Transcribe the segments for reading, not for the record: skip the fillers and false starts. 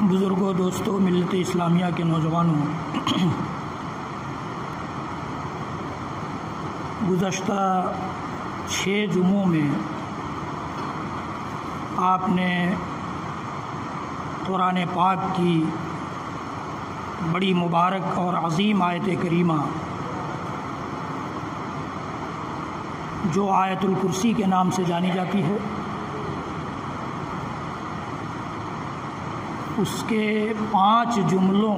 بزرگوں، دوستوں، ملت اسلامیہ کے نوجوانوں، گزشتہ 6 جمعوں میں آپ نے قرآن پاک کی بڑی مبارک اور عظیم آیت کریمہ جو آیت الکرسی کے نام سے جانی جاتی ہے، اس کے 5 جملوں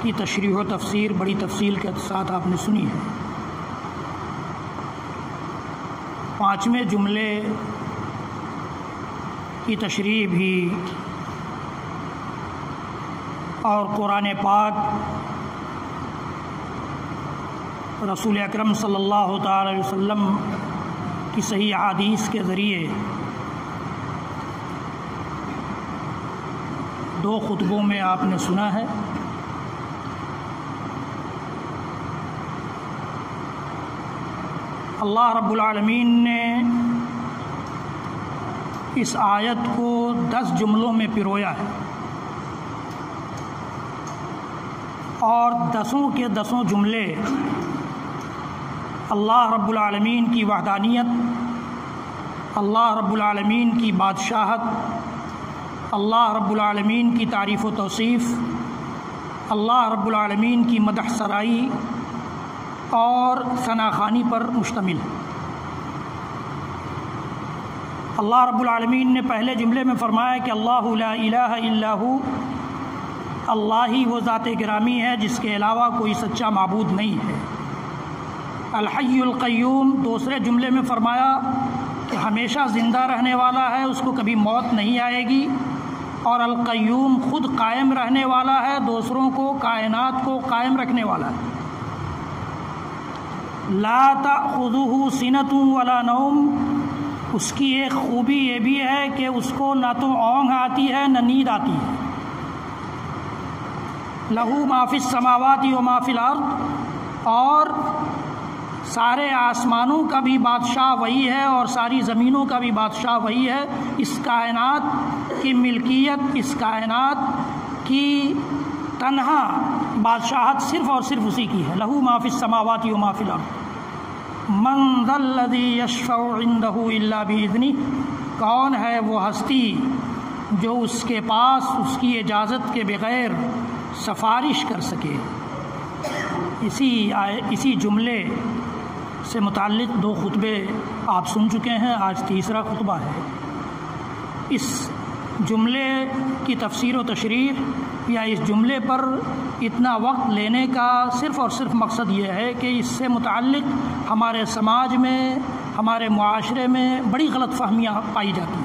کی تشریح و تفسیر بڑی تفصیل کے ساتھ آپ نے سنی ہے۔ 5ویں جملے کی تشریح بھی اور قرآن پاک رسول اکرم صلی اللہ تعالی علیہ وسلم کی صحیح احادیث کے ذریعے 2 خطبوں میں آپ نے سنا ہے۔ اللہ رب العالمین نے اس آیت کو 10 جملوں میں پرویا ہے، اور 10 کے 10 جملے اللہ رب العالمین کی وحدانیت، اللہ رب العالمین کی بادشاہت، اللہ رب العالمین کی تعریف و توصیف، اللہ رب العالمین کی مدح سرائی اور ثناخوانی پر مشتمل ہے۔ اللہ رب العالمین نے پہلے جملے میں فرمایا کہ اللہ لا الہ الا ہو، اللہ ہی وہ ذات گرامی ہے جس کے علاوہ کوئی سچا معبود نہیں ہے۔ الحی القیوم دوسرے جملے میں فرمایا کہ ہمیشہ زندہ رہنے والا ہے، اس کو کبھی موت نہیں آئے گی، اور القیوم خود قائم رہنے والا ہے، دوسروں کو، کائنات کو قائم رکھنے والا ہے۔ لا تأخذہ سنۃ ولا نوم، اس کی ایک خوبی یہ بھی ہے کہ اس کو نہ تو اونگ آتی ہے نہ نیند آتی ہے۔ لہو ما فی السماوات و ما فی الارض، اور سارے آسمانوں کا بھی بادشاہ وہی ہے اور ساری زمینوں کا بھی بادشاہ وہی ہے۔ اس کائنات کی ملکیت، اس کائنات کی تنہا بادشاہت صرف اور صرف اسی کی ہے۔ لہو ما فی السماوات و ما فی الارض، من ذا الذی یشفع عندہ الا باذنہ، کون ہے وہ ہستی جو اس کے پاس اس کی اجازت کے بغیر سفارش کر سکے۔ اسی جملے سے متعلق 2 خطبے آپ سن چکے ہیں، آج تیسرا خطبہ ہے۔ اس جملے کی تفسیر و تشریح یا اس جملے پر اتنا وقت لینے کا صرف اور صرف مقصد یہ ہے کہ اس سے متعلق ہمارے سماج میں، ہمارے معاشرے میں بڑی غلط فہمیاں پائی جاتی ہیں۔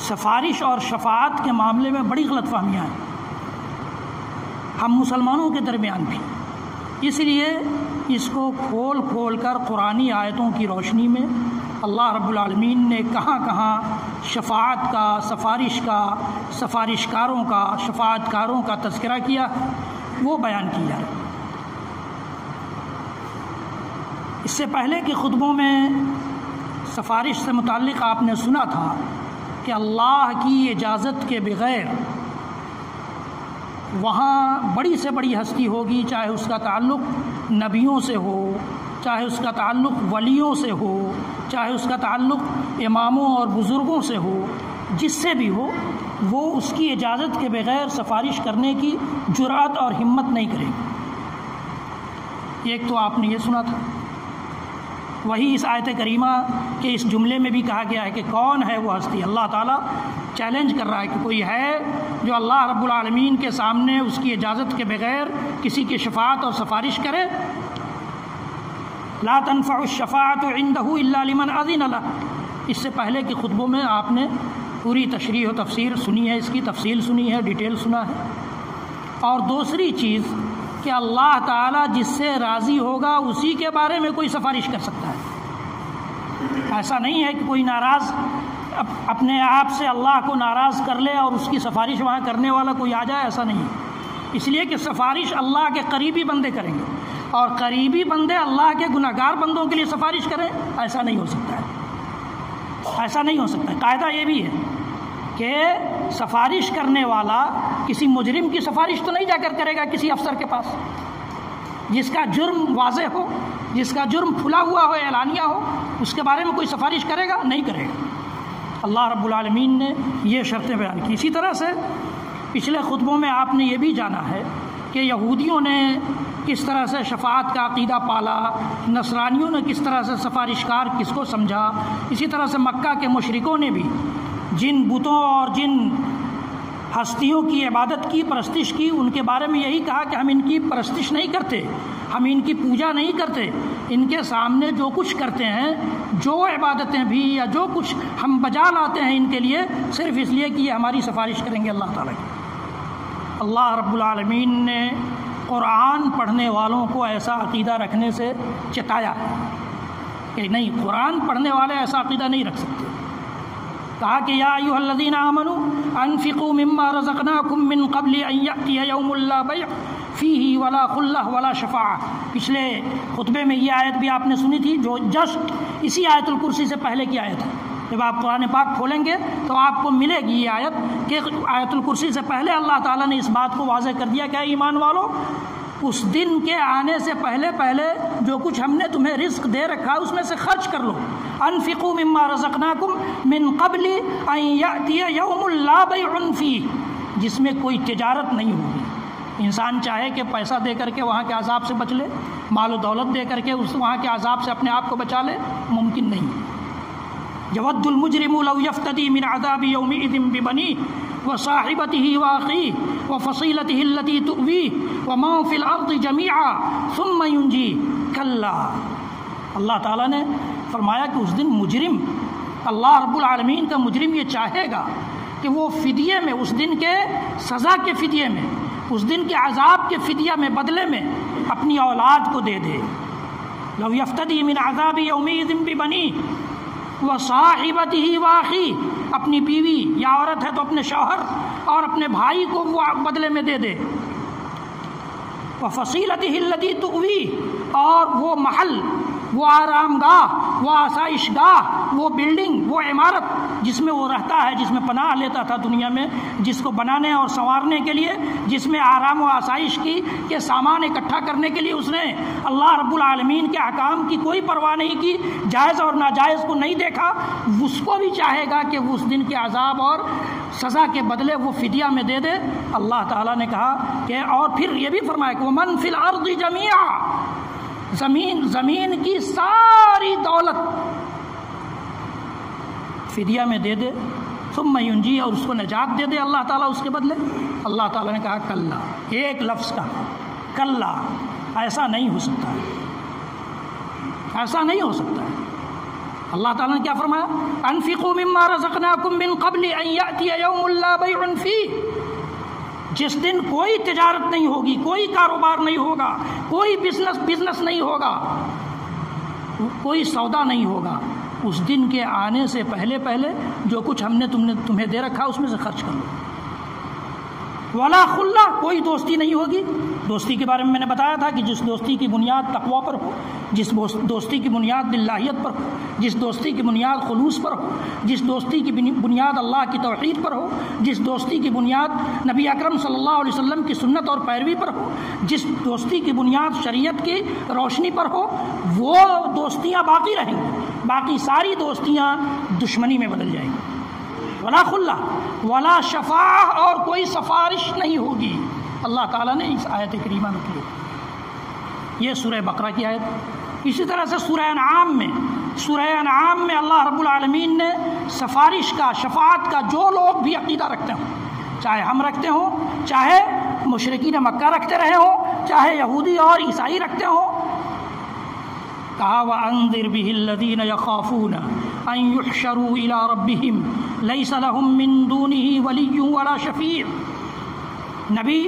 سفارش اور شفاعت کے معاملے میں بڑی غلط فہمیاں ہیں، ہم مسلمانوں کے درمیان بھی۔ اس لیے اس کو کھول کھول کر قرآنی آیتوں کی روشنی میں اللہ رب العالمین نے کہاں کہاں شفاعت کا، سفارش کا، سفارشکاروں کا، شفاعت کاروں کا تذکرہ کیا، وہ بیان کیا ہے۔ اس سے پہلے کے خطبوں میں سفارش سے متعلق آپ نے سنا تھا کہ اللہ کی اجازت کے بغیر وہاں بڑی سے بڑی ہستی ہوگی، چاہے اس کا تعلق نبیوں سے ہو، چاہے اس کا تعلق ولیوں سے ہو، چاہے اس کا تعلق اماموں اور بزرگوں سے ہو، جس سے بھی ہو، وہ اس کی اجازت کے بغیر سفارش کرنے کی جرأت اور ہمت نہیں کرے گی۔ ایک تو آپ نے یہ سنا تھا، وہی اس آیت کریمہ کے اس جملے میں بھی کہا گیا ہے کہ کون ہے وہ ہستی۔ اللہ تعالیٰ چیلنج کر رہا ہے کہ کوئی ہے جو اللہ رب العالمین کے سامنے اس کی اجازت کے بغیر کسی کی شفاعت اور سفارش کرے۔ لا تنفع الشفاعت عندہ الا لمن اذن لہ، اس سے پہلے کے خطبوں میں آپ نے پوری تشریح و تفسیر سنی ہے، اس کی تفصیل سنی ہے، ڈیٹیل سنا ہے۔ اور دوسری چیز کہ اللہ تعالیٰ جس سے راضی ہوگا اسی کے بارے میں کوئی سفارش کر سکتا ہے۔ ایسا نہیں ہے کہ کوئی ناراض اپنے آپ سے اللہ کو ناراض کر لے اور اس کی سفارش وہاں کرنے والا کوئی آ جائے، ایسا نہیں ہے۔ اس لیے کہ سفارش اللہ کے قریبی بندے کریں گے، اور قریبی بندے اللہ کے گناہگار بندوں کے لیے سفارش کریں، ایسا نہیں ہو سکتا ہے، ایسا نہیں ہو سکتا ہے۔ قاعدہ یہ بھی ہے کہ سفارش کرنے والا کسی مجرم کی سفارش تو نہیں جا کر کرے گا کسی افسر کے پاس، جس کا جرم واضح ہو، جس کا جرم کھلا ہوا ہو، اعلانیہ ہو، اس کے بارے میں کوئی سفارش کرے گا؟ نہیں کرے گا۔ اللہ رب العالمین نے یہ شرطیں بیان کی۔ اسی طرح سے پچھلے خطبوں میں آپ نے یہ بھی جانا ہے کہ یہودیوں نے کس طرح سے شفاعت کا عقیدہ پالا، نصرانیوں نے کس طرح سے سفارشکار کس کو سمجھا، اسی طرح سے مکہ کے مشرکوں نے بھی جن بتوں اور جن ہستیوں کی عبادت کی، پرستش کی، ان کے بارے میں یہی کہا کہ ہم ان کی پرستش نہیں کرتے، ہم ان کی پوجا نہیں کرتے، ان کے سامنے جو کچھ کرتے ہیں، جو عبادتیں بھی یا جو کچھ ہم بجا لاتے ہیں ان کے لیے، صرف اس لیے کہ یہ ہماری سفارش کریں گے اللہ تعالیٰ کی۔ اللہ رب العالمین نے قرآن پڑھنے والوں کو ایسا عقیدہ رکھنے سے چتایا ہے کہ نہیں، قرآن پڑھنے والے ایسا عقیدہ نہیں رکھ سکتے۔ کہا کہ یا ایھا الذین آمنوا انفقوا مما رزقناکم من قبل ان یأتی یوم لا بیع فیہ ولا خلہ ولا شفاعہ۔ پچھلے خطبے میں یہ آیت بھی آپ نے سنی تھی، جو جسٹ اسی آیت الکرسی سے پہلے کی آیت ہے۔ جب آپ قرآن پاک کھولیں گے تو آپ کو ملے گی یہ آیت کہ آیت الکرسی سے پہلے اللہ تعالیٰ نے اس بات کو واضح کر دیا کہ ایمان والو، اس دن کے آنے سے پہلے پہلے جو کچھ ہم نے تمہیں رزق دے رکھا اس میں سے خرچ کر لو۔ انفقوا مما رزقناکم من قبل ان یأتی یوم لا بیع فیہ، جس میں کوئی تجارت نہیں ہوگی۔ انسان چاہے کہ پیسہ دے کر کے وہاں کے عذاب سے بچ لے، مال و دولت دے کر کے وہاں کے عذاب سے اپنے آپ کو بچا لے، ممکن نہیں۔ یود المجرم لو یفتدی من عذاب یومئذ ببنیہ وصاحبتہ واخیہ وفصیلتہ التی تؤویہ ومن فی الارض جمیعا ثم ینجیہ کلا۔ اللہ تعالیٰ نے فرمایا کہ اس دن مجرم، اللہ رب العالمین کا مجرم یہ چاہے گا کہ وہ فدیے میں، اس دن کے سزا کے فدیے میں، اس دن کے عذاب کے فدیہ میں، بدلے میں اپنی اولاد کو دے دے۔ لو یفتدی من عذاب یومئذ ببنیہ وصاحبتہ واخیہ، اپنی بیوی یا عورت ہے تو اپنے شوہر اور اپنے بھائی کو وہ بدلے میں دے دے۔ وفصیلتہ التی تؤویہ، اور وہ محل، وہ آرام گاہ، وہ آسائش گاہ، وہ بلڈنگ، وہ عمارت جس میں وہ رہتا ہے، جس میں پناہ لیتا تھا دنیا میں، جس کو بنانے اور سنوارنے کے لیے، جس میں آرام و آسائش کی کے سامان اکٹھا کرنے کے لیے اس نے اللہ رب العالمین کے احکام کی کوئی پرواہ نہیں کی، جائز اور ناجائز کو نہیں دیکھا، اس کو بھی چاہے گا کہ وہ اس دن کے عذاب اور سزا کے بدلے وہ فدیہ میں دے دے۔ اللہ تعالیٰ نے کہا کہ اور پھر یہ بھی فرمایا کہ وَمَن فِي الْأَرْضِ جَمِيعًا، زمین کی ساری دولت فدیہ میں دے دے، ثم ینجی، اور اس کو نجات دے دے اللہ تعالیٰ اس کے بدلے۔ اللہ تعالیٰ نے کہا کلا، ایک لفظ کا کلا، ایسا نہیں ہو سکتا ہے، ایسا نہیں ہو سکتا ہے۔ اللہ تعالیٰ نے کیا فرمایا؟ انفقوا مما رزقناکم من قبل ان یأتی یوم لا بیع فیہ، جس دن کوئی تجارت نہیں ہوگی، کوئی کاروبار نہیں ہوگا، کوئی بزنس نہیں ہوگا، کوئی سودا نہیں ہوگا، اس دن کے آنے سے پہلے پہلے جو کچھ ہم نے تمہیں دے رکھا اس میں سے خرچ کر لو۔ ولا خلہ، کوئی دوستی نہیں ہوگی۔ دوستی کے بارے میں میں نے بتایا تھا کہ جس دوستی کی بنیاد تقویٰ پر ہو، جس دوستی کی بنیاد باللہیت پر ہو، جس دوستی کی بنیاد خلوص پر ہو، جس دوستی کی بنیاد اللہ کی توحید پر ہو، جس دوستی کی بنیاد نبی اکرم صلی اللہ علیہ وسلم کی سنت اور پیروی پر ہو، جس دوستی کی بنیاد شریعت کی روشنی پر ہو، وہ دوستیاں باقی رہیں گی، باقی ساری دوستیاں دشمنی میں بدل جائیں گی۔ ولا خلہ ولا شفاعہ، اور کوئی سفارش نہیں ہوگی۔ اللہ تعالیٰ نے اس آیت کریمہ میں کی، یہ سورہ بقرہ کی آیت۔ اسی طرح سے سورہ انعام میں اللہ رب العالمین نے سفارش کا، شفاعت کا، جو لوگ بھی عقیدہ رکھتے ہوں، چاہے ہم رکھتے ہوں، چاہے مشرکین مکہ رکھتے رہے ہوں، چاہے یہودی اور عیسائی رکھتے ہوں، کہا وَأَنذِرْ بِهِ الَّذِينَ يَخَافُونَ أَن يُحْشَرُوا إِلَىٰ رَبِّهِمْ لَيْسَ لَهُم مِّن دُونِهِ وَلِيٌّ وَلَا شَفِيعٌ۔ نبی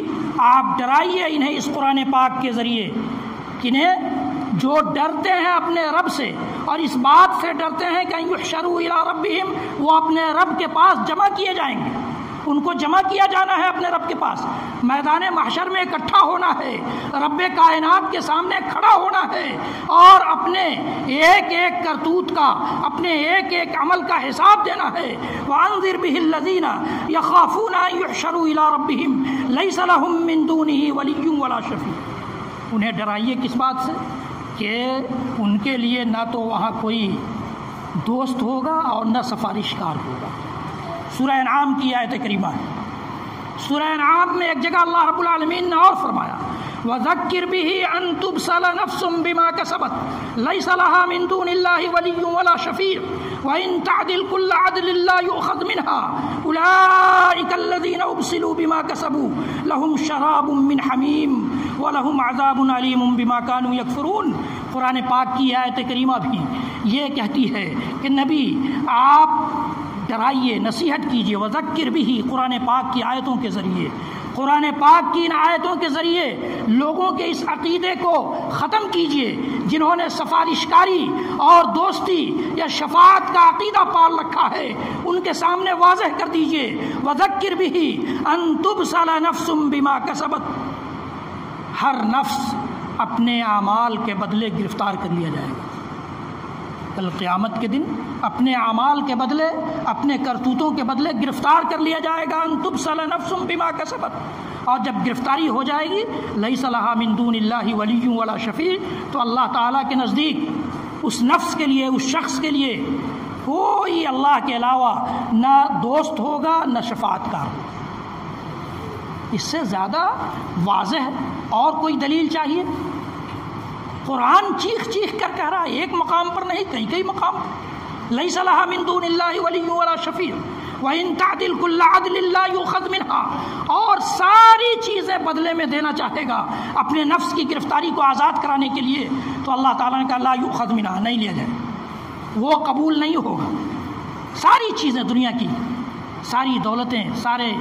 آپ ڈرائیے انہیں اس قرآن پاک کے ذریعے، کنہیں جو ڈرتے ہیں اپنے رب سے اور اس بات سے ڈرتے ہیں کہ يُحْشَرُوا إِلَىٰ رَبِّهِمْ، وہ اپنے رب کے پاس جمع کیے جائیں گے، ان کو جمع کیا جانا ہے اپنے رب کے پاس، میدان محشر میں اکٹھا ہونا ہے، رب کائنات کے سامنے کھڑا ہونا ہے اور اپنے ایک ایک کرتوت کا، اپنے ایک ایک عمل کا حساب دینا ہے۔ وَأَنذِرْ بِهِ الَّذِينَ يَخَافُونَ أَن يُحْشَرُوا إِلَىٰ رَبِّهِمْ لَيْسَ لَهُم مِّن دُونِهِ وَلِيٌّ وَلَا شَفِيعٌ۔ انہیں ڈرائیے کس بات سے کہ ان کے لیے نہ تو وہاں کوئی دوست ہوگا اور نہ سفارشکار ہوگا۔ سورہ انعام کی آیت کریمہ ہے۔ سورہ انعام میں ایک جگہ اللہ رب العالمین نے اور فرمایا وَذَكِّرْ بِهِ أَن تُبْسَلَ نَفْسٌ بِمَا كَسَبَتْ لَيْسَ لَهَا مِن دُونِ اللَّهِ وَلِيٌّ وَلَا شَفِيعٌ وَإِن تَعْدِلْ كُلَّ عَدْلٍ لَّا يُؤْخَذْ مِنْهَا أُولَٰئِكَ الَّذِينَ أُبْسِلُوا بِمَا كَسَبُوا لَهُمْ شَرَابٌ مِّنْ حَمِيمٍ وَلَهُمْ عَذَابٌ أَلِيمٌ بِمَا كَانُوا يَكْفُرُونَ۔ قرآن پاک کی آیت کریمہ بھی یہ کہتی ہے کہ نبی آپ ڈرائیے، نصیحت کیجیے، وذکر بھی قرآن پاک کی آیتوں کے ذریعے، قرآن پاک کی ان آیتوں کے ذریعے لوگوں کے اس عقیدے کو ختم کیجیے جنہوں نے سفارشکاری اور دوستی یا شفاعت کا عقیدہ پال رکھا ہے، ان کے سامنے واضح کر دیجیے وذکر بھی ان تبصل نفس بما کسبت، ہر نفس اپنے اعمال کے بدلے گرفتار کر لیا جائے گا کل قیامت کے دن، اپنے اعمال کے بدلے، اپنے کرتوتوں کے بدلے گرفتار کر لیا جائے گا۔ ان تبصل نفس بما کسبت، اور جب گرفتاری ہو جائے گی لیس لہا من دون اللہ ولی ولا شفیع، تو اللہ تعالیٰ کے نزدیک اس نفس کے لیے، اس شخص کے لیے کوئی اللہ کے علاوہ نہ دوست ہوگا نہ شفاعت کار ہوگا۔ اس سے زیادہ واضح اور کوئی دلیل چاہیے؟ قرآن چیخ چیخ کر کہہ رہا ہے، ایک مقام پر نہیں، کئی کئی مقام پر، لیس لہا من دون اللہ ولی ولا شفیع وَإِن تَعْدِلْ كُلَّ عَدْلٍ لَّا يُؤْخَذْ مِنْهَا، اور ساری چیزیں بدلے میں دینا چاہے گا اپنے نفس کی گرفتاری کو آزاد کرانے کے لیے، تو اللہ تعالیٰ نے کہا لا يُؤْخَذْ مِنْهَا، نہیں لیا جائے، وہ قبول نہیں ہوگا۔ ساری چیزیں دنیا کی، ساری دولتیں، سارے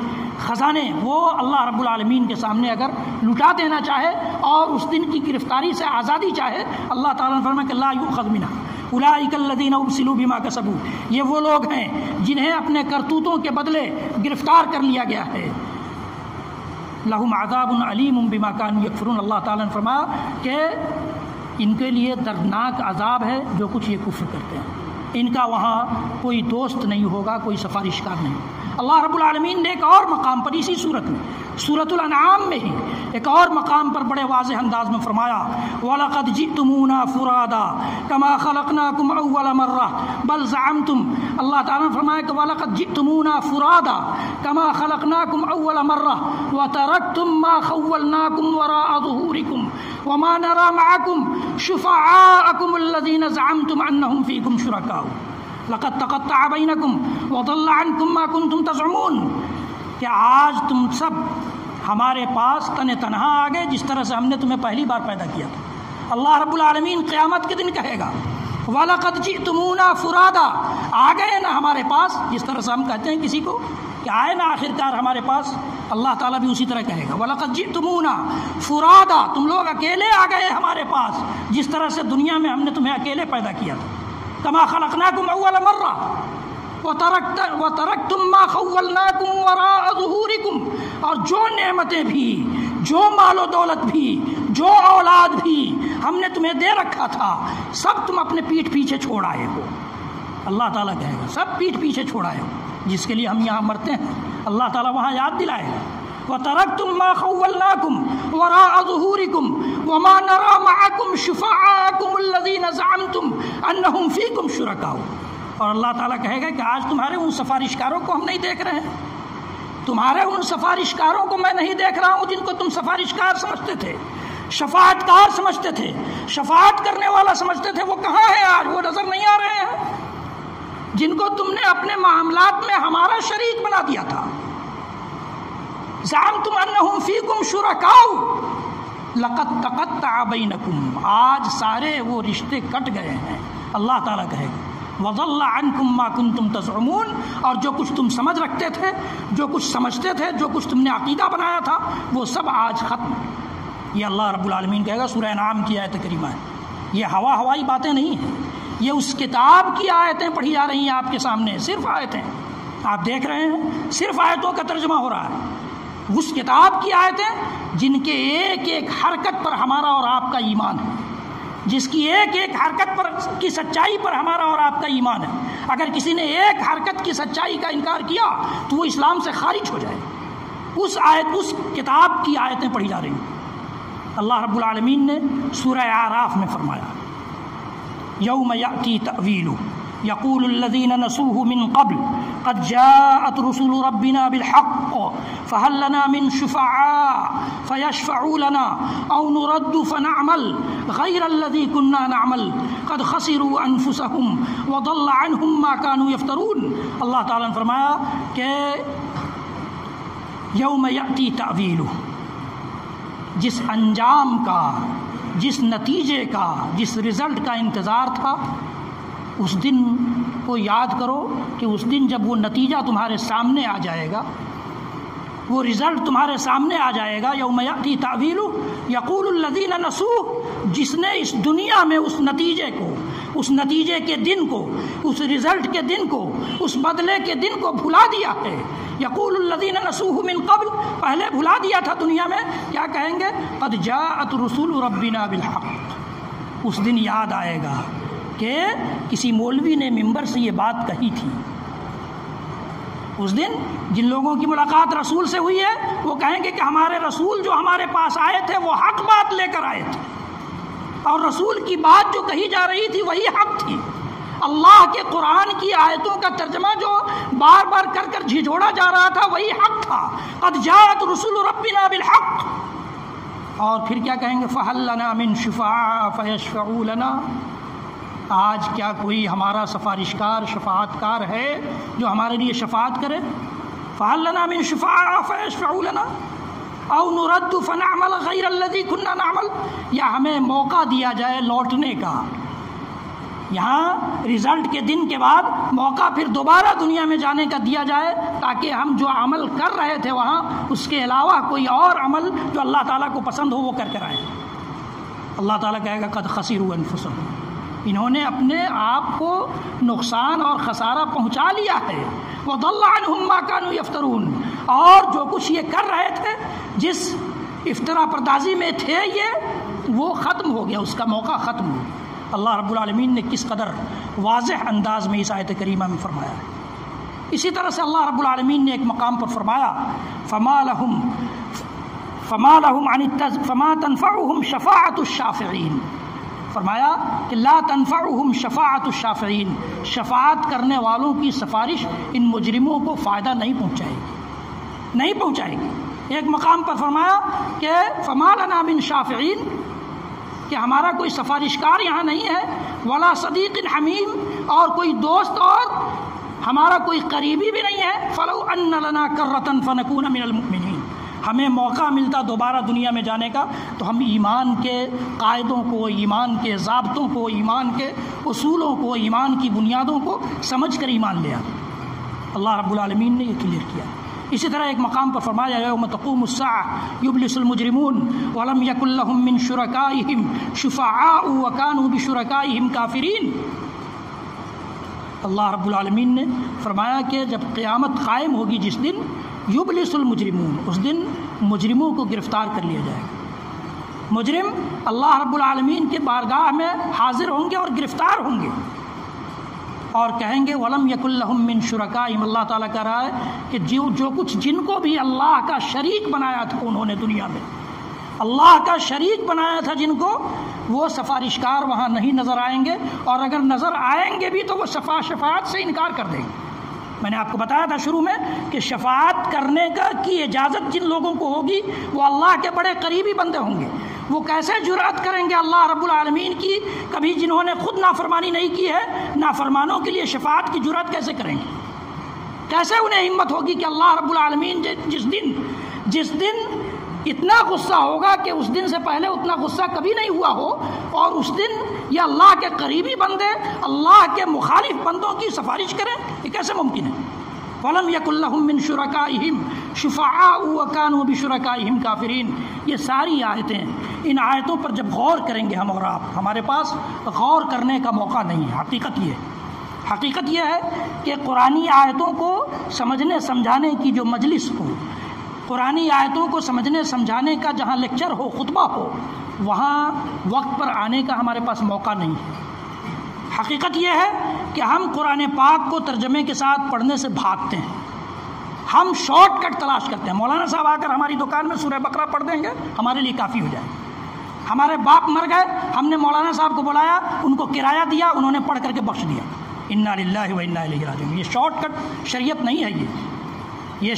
خزانے، وہ اللہ رب العالمین کے سامنے اگر لٹا دینا چاہے اور اس دن کی گرفتاری سے آزادی چاہے، اللہ تعالیٰ نے فرمایا کہ لا يؤخذ منها اولئک الذین ابسلوا بما کسبوا، یہ وہ لوگ ہیں جنہیں اپنے کرتوتوں کے بدلے گرفتار کر لیا گیا ہے۔ لہم عذاب علیم بما كانوا یکفرون، اللہ تعالیٰ نے فرمایا کہ ان کے لیے دردناک عذاب ہے جو کچھ یہ کفر کرتے ہیں، ان کا وہاں کوئی دوست نہیں ہوگا، کوئی سفارشکار نہیں۔ اللہ رب العالمین نے ایک اور مقام پر، اسی صورت میں، سورۃ الانعام میں ہی ایک اور مقام پر بڑے واضح انداز میں فرمایا وَلَقَدْ جِئْتُمُونَا فُرَادًا كَمَا خَلَقْنَاكُمْ أَوَّلَ مَرَّةٍ بَلْ زَعَمْتُمْ، اللہ تعالیٰ نے فرمایا کہ وَلَقَدْ جِئْتُمُونَا فُرَادًا كَمَا خَلَقْنَاكُمْ أَوَّلَ مَرَّةٍ وَتَرَكْتُمْ مَا خَوَّلْنَاكُمْ وَرَاءَ ظُهُورِكُمْ وَمَا نَرَىٰ مَعَكُمْ شُفَعَاءَكُمُ الَّذِينَ زَعَمْتُمْ أَنَّهُمْ فِيكُمْ شُرَكَاءُ لقد تقطع بينكم وضل عنكم ما كنتم تزعمون، کہ آج تم سب ہمارے پاس تن تنہا آ گئے جس طرح سے ہم نے تمہیں پہلی بار پیدا کیا تھا۔ اللہ رب العالمین قیامت کے دن کہے گا وَلَقَدْ جِئْتُمُونَا فُرَادًا، آ گئے نا ہمارے پاس، جس طرح سے ہم کہتے ہیں کسی کو کہ آئے نا آخر کار ہمارے پاس، اللہ تعالیٰ بھی اسی طرح کہے گا وَلَقَدْ جِئْتُمُونَا فُرَادًا، تم لوگ اکیلے آ گئے ہمارے پاس جس طرح سے دنیا میں ہم نے تمہیں اکیلے پیدا کیا تھا۔ کما خلقناکم اول مرہ وترکتم ما خولناکم وراء ظہورکم، اور جو نعمتیں بھی، جو مال و دولت بھی، جو اولاد بھی ہم نے تمہیں دے رکھا تھا، سب تم اپنے پیٹھ پیچھے چھوڑ آئے ہو۔ اللہ تعالیٰ کہے گا سب پیٹھ پیچھے چھوڑ آئے ہو، جس کے لیے ہم یہاں مرتے ہیں اللہ تعالیٰ وہاں یاد دلائے گا وَتَرَكْتُمْ مَا خَوَّلْنَاكُمْ وَرَاءَ ظُهُورِكُمْ وَمَا نَرَىٰ مَعَكُمْ شُفَعَاءَكُمُ الَّذِينَ زَعَمْتُمْ أَنَّهُمْ فِيكُمْ شُرَكَاءُ، اور اللہ تعالیٰ کہے گا کہ آج تمہارے ان سفارشکاروں کو ہم نہیں دیکھ رہے ہیں، تمہارے ان سفارشکاروں کو میں نہیں دیکھ رہا ہوں جن کو تم سفارشکار سمجھتے تھے، شفاعت کار سمجھتے تھے، شفاعت کرنے والا سمجھتے تھے، وہ کہاں ہیں آج؟ وہ نظر نہیں آ رہے ہیں جن کو تم نے اپنے معاملات میں ہمارا شریک بنا دیا تھا۔ زعمتم انہم فیکم شرکاء لقد تقطع بینکم، آج سارے وہ رشتے کٹ گئے ہیں، اللہ تعالیٰ کہے گا وضل عنکم ما کنتم تزعمون، اور جو کچھ تم سمجھ رکھتے تھے، جو کچھ سمجھتے تھے، جو کچھ تم نے عقیدہ بنایا تھا، وہ سب آج ختم۔ یہ اللہ رب العالمین کہے گا، سورہ انعام کی آیت کریمہ ہے، یہ ہوائی باتیں نہیں ہیں، یہ اس کتاب کی آیتیں پڑھی جا رہی ہیں آپ کے سامنے، صرف آیتیں، آپ دیکھ رہے ہیں صرف آیتوں کا ترجمہ ہو رہا ہے، اس کتاب کی آیتیں جن کے ایک ایک حرکت پر ہمارا اور آپ کا ایمان ہے، جس کی ایک ایک حرکت پر کی سچائی پر ہمارا اور آپ کا ایمان ہے۔ اگر کسی نے ایک حرکت کی سچائی کا انکار کیا تو وہ اسلام سے خارج ہو جائے۔ اس کتاب کی آیتیں پڑھی جا رہی ہیں۔ اللہ رب العالمین نے سورہ اعراف میں فرمایا یوم یأتی تأویلہ یقول الذین نسوہ من قبل قد جاءت رسل ربنا بالحق فهل لنا من شفعاء فيشفعوا لنا او نرد فنعمل غير الذي كنا نعمل قد خسروا انفسهم وضل عنهم ما كانوا يفترون۔ اللہ تعالیٰ نے فرمایا کہ یوم یأتی تأویلہ، جس انجام کا، جس نتیجے کا، جس رزلٹ کا انتظار تھا، اس دن کو یاد کرو کہ اس دن جب وہ نتیجہ تمہارے سامنے آ جائے گا، وہ رزلٹ تمہارے سامنے آ جائے گا۔ یوم یأتی تأویلہ یقول الذین نسوہ، جس نے اس دنیا میں اس نتیجے کو، اس نتیجے کے دن کو، اس رزلٹ کے دن کو، اس بدلے کے دن کو بھلا دیا ہے۔ یقول الذین نسوہ من قبل، پہلے بھلا دیا تھا دنیا میں، کیا کہیں گے؟ قد جاءت رسول ربنا بالحق، اس دن یاد آئے گا کہ کسی مولوی نے ممبر سے یہ بات کہی تھی۔ اس دن جن لوگوں کی ملاقات رسول سے ہوئی ہے وہ کہیں گے کہ ہمارے رسول جو ہمارے پاس آئے تھے وہ حق بات لے کر آئے تھے، اور رسول کی بات جو کہی جا رہی تھی وہی حق تھی۔ اللہ کے قرآن کی آیتوں کا ترجمہ جو بار بار کر کر جھجھوڑا جا رہا تھا وہی حق تھا۔ قد جاءت رسول ربنا بالحق، اور پھر کیا کہیں گے؟ فہل لنا من شفعاء فیشفعوا لنا، آج کیا کوئی ہمارا سفارشکار، شفاعت کار ہے جو ہمارے لیے شفاعت کرے؟ فہل لنا من شفعاء فیشفعوا لنا او نرد فنعمل غیر الذی کنا نعمل، یا ہمیں موقع دیا جائے لوٹنے کا، یہاں رزلٹ کے دن کے بعد موقع پھر دوبارہ دنیا میں جانے کا دیا جائے، تاکہ ہم جو عمل کر رہے تھے وہاں اس کے علاوہ کوئی اور عمل جو اللہ تعالیٰ کو پسند ہو وہ کر کر آئے۔ اللہ تعالیٰ کہے گا قد خسروا انفسهم، انہوں نے اپنے آپ کو نقصان اور خسارہ پہنچا لیا ہے۔ وضل عنهم ما كانوا يفترون، اور جو کچھ یہ کر رہے تھے، جس افطرا پردازی میں تھے یہ، وہ ختم ہو گیا، اس کا موقع ختم ہو گیا۔ اللہ رب العالمین نے کس قدر واضح انداز میں اس آیت کریمہ میں فرمایا ہے۔ اسی طرح سے اللہ رب العالمین نے ایک مقام پر فرمایا فما تنفعهم شفاعت الشافعین، فرمایا کہ لا تنفعهم شفاعت الشافعین، شفاعت کرنے والوں کی سفارش ان مجرموں کو فائدہ نہیں پہنچائے گی، نہیں پہنچائے گی۔ ایک مقام پر فرمایا کہ فما لنا من شافعین، کہ ہمارا کوئی سفارشکار یہاں نہیں ہے، ولا صدیق حمیم، اور کوئی دوست اور ہمارا کوئی قریبی بھی نہیں ہے۔ فلو ان لنا کرۃ فنکون من المؤمنین، ہمیں موقع ملتا دوبارہ دنیا میں جانے کا تو ہم ایمان کے قاعدوں کو، ایمان کے ضابطوں کو، ایمان کے اصولوں کو، ایمان کی بنیادوں کو سمجھ کر ایمان لے آتے۔ اللہ رب العالمین نے یہ کلیئر کیا۔ اسی طرح ایک مقام پر فرمایا یوم تقوم الساعة یبلس المجرمون ولم یکن لهم من شرکائهم شفعاء وکانوا بشرکائهم کافرین۔ اللہ رب العالمین نے فرمایا کہ جب قیامت قائم ہوگی جس دن، یبلس المجرمون، اس دن مجرموں کو گرفتار کر لیا جائے گا۔ مجرم اللہ رب العالمین کے بارگاہ میں حاضر ہوں گے اور گرفتار ہوں گے، اور کہیں گے وَلَمْ يَكُنْ لَهُم مِّن شُرَكَائِهِمْ، اللہ تعالیٰ کہہ رہا ہے کہ جو کچھ جن کو بھی اللہ کا شریک بنایا تھا انہوں نے دنیا میں، اللہ کا شریک بنایا تھا جن کو، وہ سفارشکار وہاں نہیں نظر آئیں گے، اور اگر نظر آئیں گے بھی تو وہ شفاعت سے انکار کر دیں گے۔ میں نے آپ کو بتایا تھا شروع میں کہ شفاعت کرنے کی اجازت جن لوگوں کو ہوگی وہ اللہ کے بڑے قریبی بندے ہوں گے۔ وہ کیسے جرأت کریں گے اللہ رب العالمین کی، کبھی جنہوں نے خود نافرمانی نہیں کی ہے، نافرمانوں کے لیے شفاعت کی جرأت کیسے کریں گے؟ کیسے انہیں ہمت ہوگی کہ اللہ رب العالمین جس دن اتنا غصہ ہوگا کہ اس دن سے پہلے اتنا غصہ کبھی نہیں ہوا ہو، اور اس دن یہ اللہ کے قریبی بندے اللہ کے مخالف بندوں کی سفارش کریں، یہ کیسے ممکن ہے؟ وَلَمْ يَكُنْ لَهُم مِّن شُرَكَائِهِمْ شُفَعَاءُ وَكَانُوا بِشُرَكَائِهِمْ كَافِرِينَ۔ یہ ساری آیتیں، ان آیتوں پر جب غور کریں گے ہم اور آپ، ہمارے پاس غور کرنے کا موقع نہیں ہے۔ حقیقت یہ حقیقت یہ ہے کہ قرآنی آیتوں کو سمجھنے سمجھانے کی جو مجلس ہو، قرآنی آیتوں کو سمجھنے سمجھانے کا جہاں لیکچر ہو، خطبہ ہو، وہاں وقت پر آنے کا ہمارے پاس موقع نہیں ہے۔ حقیقت یہ ہے کہ ہم قرآن پاک کو ترجمے کے ساتھ پڑھنے سے بھاگتے ہیں، ہم شارٹ کٹ تلاش کرتے ہیں۔ مولانا صاحب آ کر ہماری دکان میں سورہ بقرہ پڑھ دیں گے، ہمارے لیے کافی ہو جائے۔ ہمارے باپ مر گئے، ہم نے مولانا صاحب کو بلایا، ان کو کرایہ دیا، انہوں نے پڑھ کر کے بخش دیا۔ انا للہ و انا الیہ راجعون۔ یہ شارٹ کٹ شریعت نہیں ہے، یہ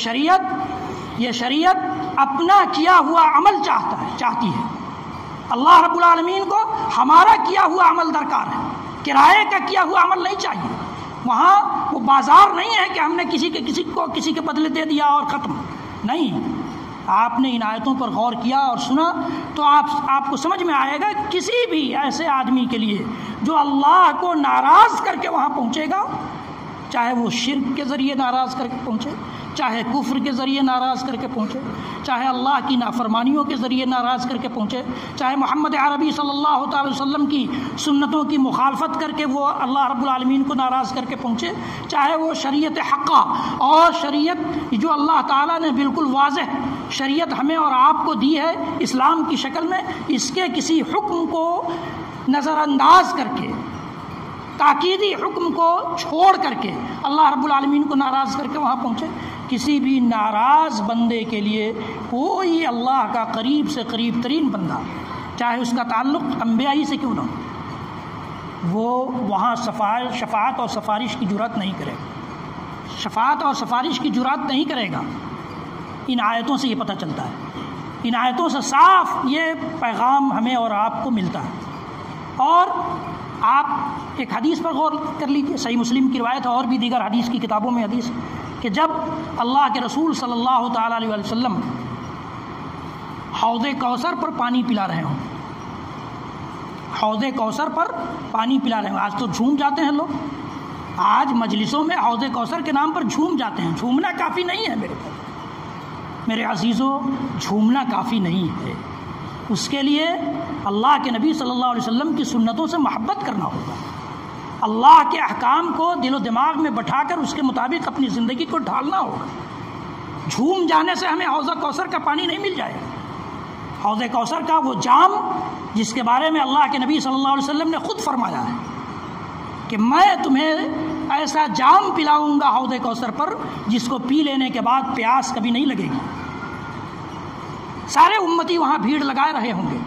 شریعت اپنا کیا ہوا عمل چاہتی ہے۔ اللہ رب العالمین کو ہمارا کیا ہوا عمل درکار ہے، کرائے کا کیا ہوا عمل نہیں چاہیے۔ وہاں وہ بازار نہیں ہے کہ ہم نے کسی کے بدلے دے دیا اور ختم نہیں۔ آپ نے ان آیتوں پر غور کیا اور سنا تو آپ کو سمجھ میں آئے گا کسی بھی ایسے آدمی کے لیے جو اللہ کو ناراض کر کے وہاں پہنچے گا، چاہے وہ شرک کے ذریعے ناراض کر کے پہنچے، چاہے کفر کے ذریعے ناراض کر کے پہنچے، چاہے اللہ کی نافرمانیوں کے ذریعے ناراض کر کے پہنچے، چاہے محمد عربی صلی اللہ تعالی وسلم کی سنتوں کی مخالفت کر کے وہ اللہ رب العالمین کو ناراض کر کے پہنچے، چاہے وہ شریعت حقہ اور شریعت جو اللہ تعالیٰ نے بالکل واضح شریعت ہمیں اور آپ کو دی ہے اسلام کی شکل میں، اس کے کسی حکم کو نظر انداز کر کے، تاکیدی حکم کو چھوڑ کر کے اللہ رب العالمین کو ناراض کر کے وہاں پہنچے۔ کسی بھی ناراض بندے کے لیے کوئی اللہ کا قریب سے قریب ترین بندہ، چاہے اس کا تعلق انبیاء ہی سے کیوں نہ ہو، وہ وہاں شفاعت اور سفارش کی جرات نہیں کرے گا، شفاعت اور سفارش کی جرات نہیں کرے گا۔ ان آیتوں سے یہ پتہ چلتا ہے، ان آیتوں سے صاف یہ پیغام ہمیں اور آپ کو ملتا ہے۔ اور آپ ایک حدیث پر غور کر لیجیے، صحیح مسلم کی روایت ہے اور بھی دیگر حدیث کی کتابوں میں حدیث، کہ جب اللہ کے رسول صلی اللہ تعالیٰ علیہ وسلم حوض کوثر پر پانی پلا رہے ہوں، حوض کوثر پر پانی پلا رہے ہوں، آج تو جھوم جاتے ہیں لوگ، آج مجلسوں میں حوض کوثر کے نام پر جھوم جاتے ہیں۔ جھومنا کافی نہیں ہے میرے عزیزوں، جھومنا کافی نہیں ہے، اس کے لیے اللہ کے نبی صلی اللہ علیہ وسلم کی سنتوں سے محبت کرنا ہوگا، اللہ کے احکام کو دل و دماغ میں بٹھا کر اس کے مطابق اپنی زندگی کو ڈھالنا ہوگا۔ جھوم جانے سے ہمیں حوض کوثر کا پانی نہیں مل جائے گا۔ حوض کوثر کا وہ جام جس کے بارے میں اللہ کے نبی صلی اللہ علیہ وسلم نے خود فرمایا ہے کہ میں تمہیں ایسا جام پلاؤں گا حوض کوثر پر جس کو پی لینے کے بعد پیاس کبھی نہیں لگے گی۔ سارے امتی وہاں بھیڑ لگائے رہے ہوں گے،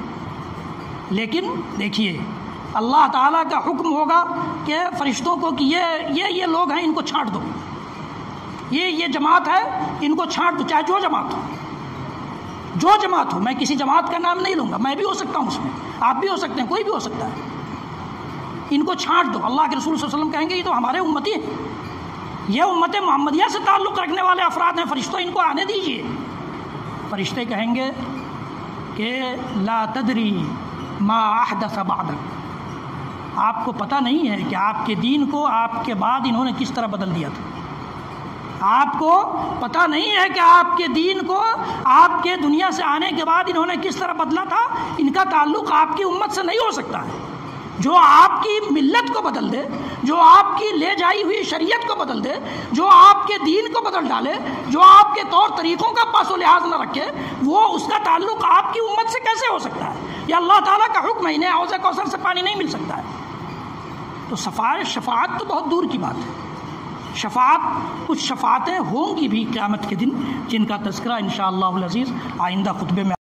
لیکن دیکھیے اللہ تعالیٰ کا حکم ہوگا کہ فرشتوں کو کہ یہ لوگ ہیں، ان کو چھانٹ دو، یہ جماعت ہے، ان کو چھانٹ دو، چاہے جو جماعت ہو، میں کسی جماعت کا نام نہیں لوں گا، میں بھی ہو سکتا ہوں اس میں، آپ بھی ہو سکتے ہیں، کوئی بھی ہو سکتا ہے، ان کو چھانٹ دو۔ اللہ کے رسول صلی اللہ علیہ وسلم کہیں گے یہ تو ہمارے امتی ہیں، یہ امت محمدیہ سے تعلق رکھنے والے افراد ہیں، فرشتوں ان کو آنے دیجیے۔ فرشتے کہیں گے کہ لا تدری ما احدث بعدک، آپ کو پتہ نہیں ہے کہ آپ کے دین کو آپ کے بعد انہوں نے کس طرح بدل دیا تھا، آپ کو پتہ نہیں ہے کہ آپ کے دین کو آپ کے دنیا سے آنے کے بعد انہوں نے کس طرح بدلا تھا۔ ان کا تعلق آپ کی امت سے نہیں ہو سکتا ہے۔ جو آپ کی ملت کو بدل دے، جو آپ کی لے جائی ہوئی شریعت کو بدل دے، جو آپ کے دین کو بدل ڈالے، جو آپ کے طور طریقوں کا پاس و لحاظ نہ رکھے، وہ اس کا تعلق آپ کی امت سے کیسے ہو سکتا ہے؟ یہ اللہ تعالیٰ کا حکم ہے، انہیں حوض کوثر سے پانی نہیں مل سکتا ہے۔ تو شفاعت تو بہت دور کی بات ہے۔ کچھ شفاعتیں ہوں گی بھی قیامت کے دن، جن کا تذکرہ انشاءاللہ العزیز آئندہ خطبے میں